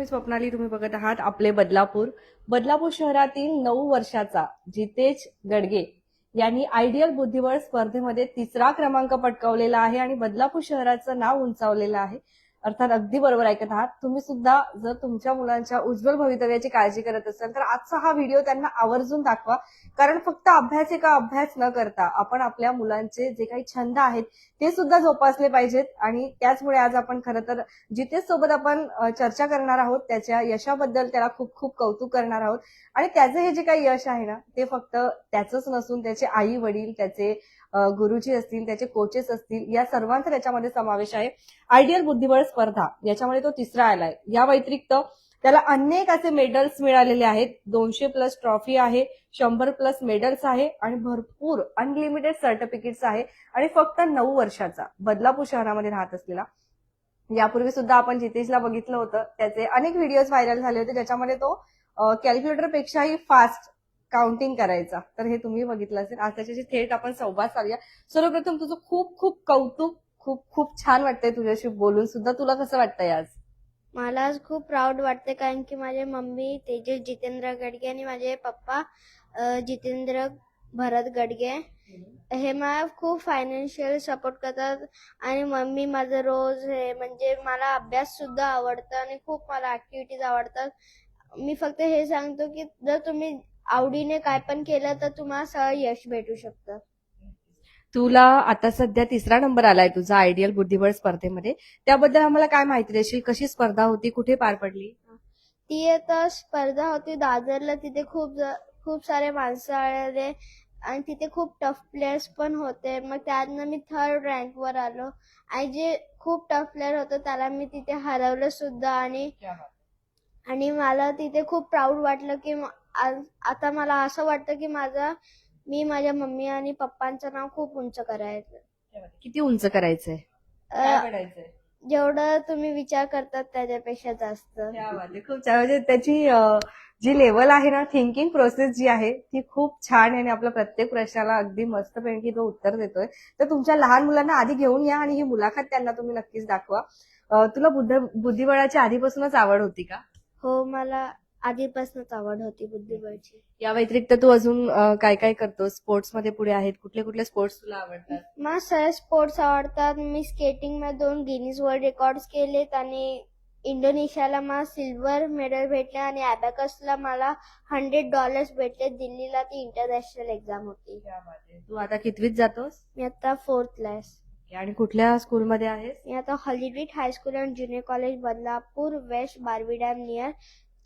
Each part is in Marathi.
मी स्वप्नाली. तुम्ही बघत आहात आपले बदलापूर. बदलापूर शहरातील 9 वर्षाचा जितेश गडगे यांनी आयडियल बुद्धिबळ स्पर्धेमध्ये 3रा क्रमांक पटकावलेला आहे आणि बदलापूर शहराचं नाव उंचावलेलं आहे. अर्थात अगदी बरोबर ऐकत आहात. तुम्ही सुद्धा जर तुमच्या मुलांच्या उज्ज्वल भवितव्याची काळजी करत असाल तर आजचा हा व्हिडिओ त्यांना आवर्जून दाखवा. कारण फक्त अभ्यास एका अभ्यास न करता आपण आपल्या मुलांचे जे काही छंद आहेत ते सुद्धा जोपासले पाहिजेत. आणि त्याचमुळे आज आपण खरं तर जितेश सोबत आपण चर्चा करणार आहोत. त्याच्या यशाबद्दल त्याला खूप खूप कौतुक करणार आहोत. आणि त्याचं हे जे काही यश आहे ना ते फक्त त्याचंच नसून त्याचे आई वडील, त्याचे गुरुजी असतील, त्याचे कोचेस असतील, या सर्वांचा त्याच्यामध्ये समावेश आहे. आयडियल बुद्धिबळ स्पर्धा याच्यामध्ये तो 3रा आलाय. या व्यतिरिक्त त्याला अनेक असे मेडल्स मिळालेले आहेत. 200+ ट्रॉफी आहे, 100+ मेडल्स आहे आणि भरपूर अनलिमिटेड सर्टिफिकेट्स आहे. आणि फक्त 9 वर्षाचा बदलापूर शहरामध्ये राहत असलेला. यापूर्वी सुद्धा आपण जितेशला बघितलं होतं. त्याचे अनेक व्हिडिओज व्हायरल झाले होते ज्याच्यामध्ये तो कॅल्क्युलेटर पेक्षाही फास्ट काउंटिंग करायचा. तर हे तुम्ही बघितलं असेल. आज त्याच्याशी थेट आपण संवाद साधूया. सर्वप्रथम तुझं खूप खूप कौतुक. खूप खूप छान वाटतंय तुझ्याशी बोलून सुद्धा. तुला कसं वाटतंय आज? मला आज खूप प्राऊड वाटते कारण की माझे मम्मी तेजस जितेंद्र गडगे आणि माझे पप्पा जितेंद्र भरत गडगे हे मला खूप फायनान्शियल सपोर्ट करतात. आणि मम्मी माझं रोज हे म्हणजे मला अभ्यास सुद्धा आवडतं आणि खूप मला ऍक्टिव्हिटीज आवडतात. मी फक्त हे सांगतो की जर तुम्ही आवडीने काय पण केलं तर तुम्हाला सहज यश भेटू शकतं. तुला आता सध्या 3रा नंबर आलाय तुझा आयडियल बुद्धिबळ स्पर्धेमध्ये. त्याबद्दल आम्हाला काय माहिती देशील? कशी स्पर्धा होती? कुठे पार पडली? ती आता स्पर्धा होती दादरला. तिथे खूप सारे माणसं आले आणि तिथे खूप टफ प्लेयर्स पण होते. मग त्यातनं मी 3rd रँकवर आलो आणि जे खूप टफ प्लेअर होतं त्याला मी तिथे हरवलं सुद्धा. आणि मला तिथे खूप प्राऊड वाटलं की आता मला असं वाटतं की मी माझ्या मम्मी आणि पप्पांचं नाव खूप उंच करायचं. किती उंच करायचंय? काय बनायचंय? जेवढं तुम्ही विचार करतात त्याच्यापेक्षा जास्त. क्या बात आहे. खूप छान. म्हणजे त्याची जी लेवल आहे ना, थिंकिंग प्रोसेस जी आहे ती खूप छान आहे आणि आपल्या प्रत्येक प्रश्नाला अगदी मस्तपैकी तो उत्तर देतोय. तर तुमच्या लहान मुलांना आधी घेऊन या आणि ही मुलाखत त्यांना तुम्ही नक्कीच दाखवा. तुला बुद्धिबळाची आधीपासूनच आवड होती का? हो, मला आधीपासूनच आवड होती बुद्धिबळची. या व्यतिरिक्त तू अजून काय काय करतो? स्पोर्ट्स मध्ये पुढे आहेत? कुठले कुठले स्पोर्ट्स तुला आवडतात? मला सर्व स्पोर्ट्स आवडतात. मी स्केटिंग मध्ये 2 गिनीज वर्ल्ड रेकॉर्ड्स केलेत आणि इंडोनेशियाला मला सिल्वर मेडल भेटले आणि अबॅकसला मला $100 भेटले. दिल्लीला ती इंटरनॅशनल एक्झाम होती. क्या बात आहे. तू आता कितवीत जातोस? मी आता 4th ला आहे. आणि कुठल्या स्कूलमध्ये आहेस? मी आता हॉलिडेट high school and junior college Badlapur west Barvi dam near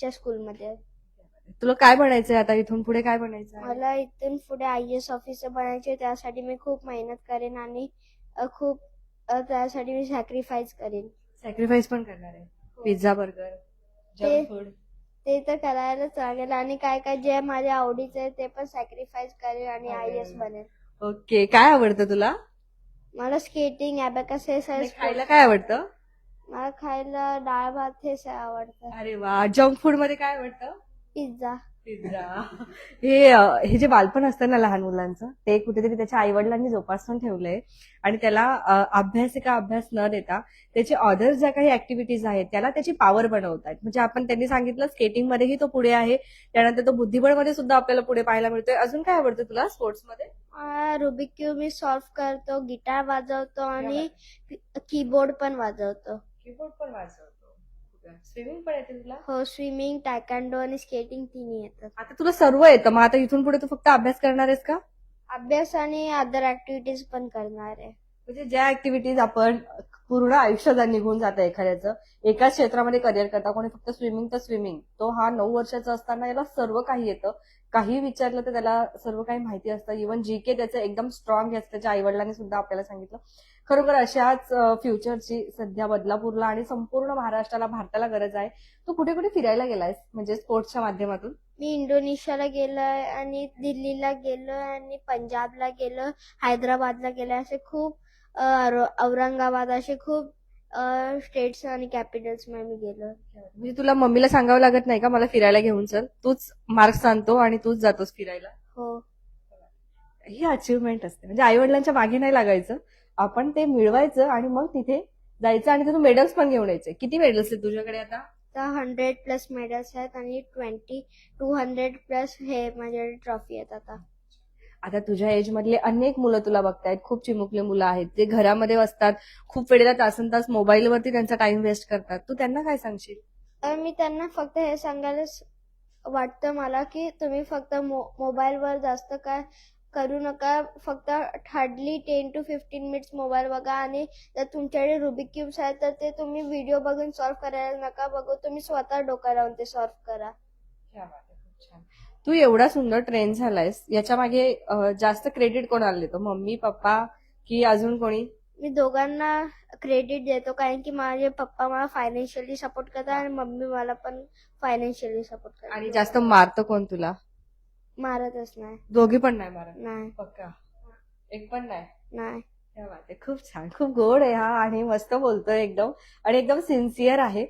च्या स्कूलमध्ये आहे. तुला काय बनायचंय आता? इथून पुढे काय बनायचं आहे? मला इथून पुढे IAS ऑफिसर बनायचे. त्यासाठी मी खूप मेहनत करेन आणि त्यासाठी मी सॅक्रिफाईस करेन. सॅक्रिफाईस पण करणार आहे? Pizza, burger, junk food? ते तर करायलाच लागेल आणि काय काय जे माझ्या आवडीचं आहे ते पण सॅक्रिफाईस करेन आणि IAS बनेन. ओके. काय आवडतं तुला? मला स्केटिंग, अबॅकस हे आणि सर्व खायला काय आवडतं? मला खायला डाळ भात हे आवडतं. अरे वा. जंक फूड मध्ये काय आवडतं? पिझ्झा. पिझ्झा. हे जे बालपण असतं ना लहान मुलांचं, ते कुठेतरी त्याच्या आई वडिलांनी जोपासून ठेवलंय. आणि त्याला अभ्यास एका अभ्यास न देता त्याचे अदर ज्या काही ऍक्टिव्हिटीज आहेत त्याला त्याची पॉवर बनवतात. म्हणजे आपण त्यांनी सांगितलं स्केटिंग मध्येही तो पुढे आहे. त्यानंतर तो बुद्धिबळ मध्ये सुद्धा आपल्याला पुढे पाहायला मिळतोय. अजून काय आवडतं तुला स्पोर्ट्स मध्ये? रुबिक क्यूब मी सॉल्व्ह करतो, गिटार वाजवतो आणि कीबोर्ड पण वाजवतो. कीबोर्ड पण वाजवतो. स्विमिंग पण येते तुला? हो, स्विमिंग, टायकांडो आणि स्केटिंग तिन्ही येतात. आता तुला सर्व येतं. मग आता इथून पुढे तू फक्त अभ्यास करणार आहेस का? अभ्यास आणि अदर ऍक्टिव्हिटीज पण करणार आहे. म्हणजे ज्या ऍक्टिव्हिटीज आपण पूर्ण आयुष्यात निघून जातं एखाद्याचं एकाच क्षेत्रामध्ये करिअर करता. कोणी फक्त स्विमिंग तर स्विमिंग. तो हा 9 वर्षाचा असताना याला सर्व काही येतं. काही विचारलं तर त्याला सर्व काही माहिती असतं. इव्हन जीके त्याचं एकदम स्ट्रॉंग आहे. त्याच्या आई वडिलांनी सुद्धा आपल्याला सांगितलं. खरोखर अशाच फ्युचरची सध्या बदलापूरला आणि संपूर्ण महाराष्ट्राला, भारताला गरज आहे. तू कुठे कुठे फिरायला गेलायस म्हणजे स्पोर्ट्सच्या माध्यमातून? मी इंडोनेशियाला गेलोय आणि दिल्लीला गेलोय आणि पंजाबला गेलोय, हैदराबादला गेलोय. असे खूप औरंगाबाद असे खूप स्टेट्स आणि कॅपिटल्स मध्ये मी गेलोय. म्हणजे तुला मम्मीला सांगावं लागत नाही का मला फिरायला घेऊन चल? तूच मार्क्स आणतो आणि तूच जातोस फिरायला? हो. ही अचिव्हमेंट असते. म्हणजे आई वडिलांच्या मागे नाही लागायचं. आपण ते मिळवायचं आणि मग तिथे जायचं आणि तिथून मेडल्स पण घेऊन यायचे. किती मेडल्स आहेत तुझ्याकडे आता? आता 100+ मेडल्स आहेत आणि 200+ हे माझ्याकडे ट्रॉफी आहेत आता. आता तुझ्या एज मधले अनेक मुलं तुला बघतायत, खूप चिमुकले मुलं आहेत, ते घरामध्ये असतात, खूप वेळेला तासंतास मोबाईलवरती त्यांचा टाइम वेस्ट करतात. तू त्यांना काय सांगशील? मी त्यांना फक्त हे सांगायला वाटतं मला की तुम्ही फक्त मोबाईलवर जास्त काय करू नका. फक्त हार्डली 10 to 15 मिनिट्स मोबाईल बघा आणि जर तुमच्याकडे रुबिक क्यूब्स आहेत तर ते तुम्ही व्हिडिओ बघून सॉल्व्ह करायला नका बघू. तुम्ही स्वतः डोकं लावून ते सॉल्व्ह करा. तू एवढा सुंदर ट्रेन झालायस, याच्या मागे जास्त क्रेडिट कोणाला देतो? मम्मी, पप्पा की अजून कोणी? मी दोघांना क्रेडिट देतो कारण की माझे पप्पा मला फायनान्शियली सपोर्ट करतात आणि मम्मी मला पण फायनान्शियली सपोर्ट करतात. आणि जास्त मारतं कोण तुला? मारतच नाही. दोघी पण नाही मारत? नाही. पक्का एक पण नाही? नाही. क्या बात आहे, खूप छान, खूप गोड आहे हा आणि मस्त बोलतोय एकदम, आणि एकदम सिन्सिअर आहे.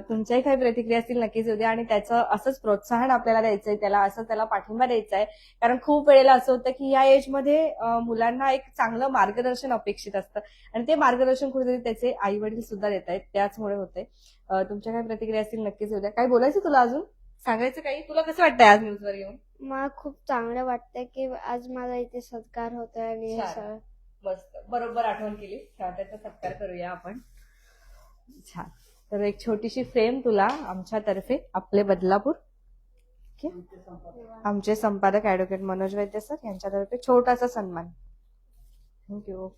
तुमच्याही काही प्रतिक्रिया असतील नक्कीच होते, आणि त्याचं असंच प्रोत्साहन आपल्याला द्यायचंय त्याला, असं त्याला पाठिंबा द्यायचा आहे. कारण खूप वेळेला असं होतं की या एजमध्ये मुलांना एक चांगलं मार्गदर्शन अपेक्षित असतं, आणि ते मार्गदर्शन कुठेतरी त्याचे आई वडील सुद्धा देत आहेत, त्याचमुळे होते. तुमच्या काही प्रतिक्रिया असतील नक्कीच होत्या. काय बोलायचं तुला अजून? सांगायचं काही? तुला कसं वाटतंय आज न्यूजवर येऊन? मला खूप चांगलं वाटतंय की आज माझा इथे सत्कार होतोय आणि हे छान. सगळं. मस्त, बरोबर आठवण केली. त्याचा सत्कार करूया आपण. छान. तर एक छोटीशी फ्रेम तुला आमच्यातर्फे, आपले बदलापूर, आमचे संपादक ऍडव्होकेट मनोज वैद्य सर यांच्यातर्फे छोटासा सन्मान. थँक्यू.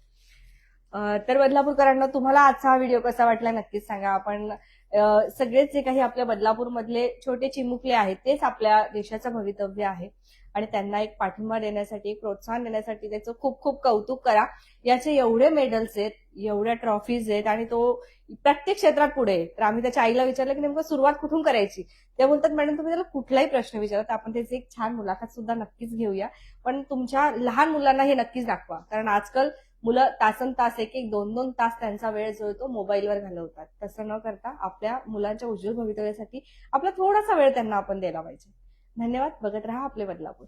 तर बदलापूरकरांना, तुम्हाला आजचा हा व्हिडिओ कसा वाटला नक्कीच सांगा. आपण सगळेच जे काही आपल्या बदलापूर मधले छोटे चिमुकले आहेत तेच आपल्या देशाचं भवितव्य आहे, आणि त्यांना एक पाठिंबा देण्यासाठी, एक प्रोत्साहन देण्यासाठी त्याचं खूप खूप कौतुक करा. याचे एवढे मेडल्स आहेत, एवढ्या ट्रॉफीज आहेत, आणि तो प्रत्येक क्षेत्रात पुढे आहे. तर आम्ही त्याच्या आईला विचारलं की नेमकं सुरुवात कुठून करायची. ते बोलतात, मॅडम तुम्ही त्याला कुठलाही प्रश्न विचारा, तर आपण त्याची एक छान मुलाखत सुद्धा नक्कीच घेऊया. पण तुमच्या लहान मुलांना हे नक्कीच दाखवा, कारण आजकाल मुलं तासन तास, एक एक 2-2 तास त्यांचा वेळ जो आहे तो मोबाईलवर घालवतात. तसं न करता आपल्या मुलांच्या उज्ज्वल भवितव्यासाठी आपला थोडासा वेळ त्यांना आपण द्यायला पाहिजे. धन्यवाद. बघत राहा आपले बदलापूर.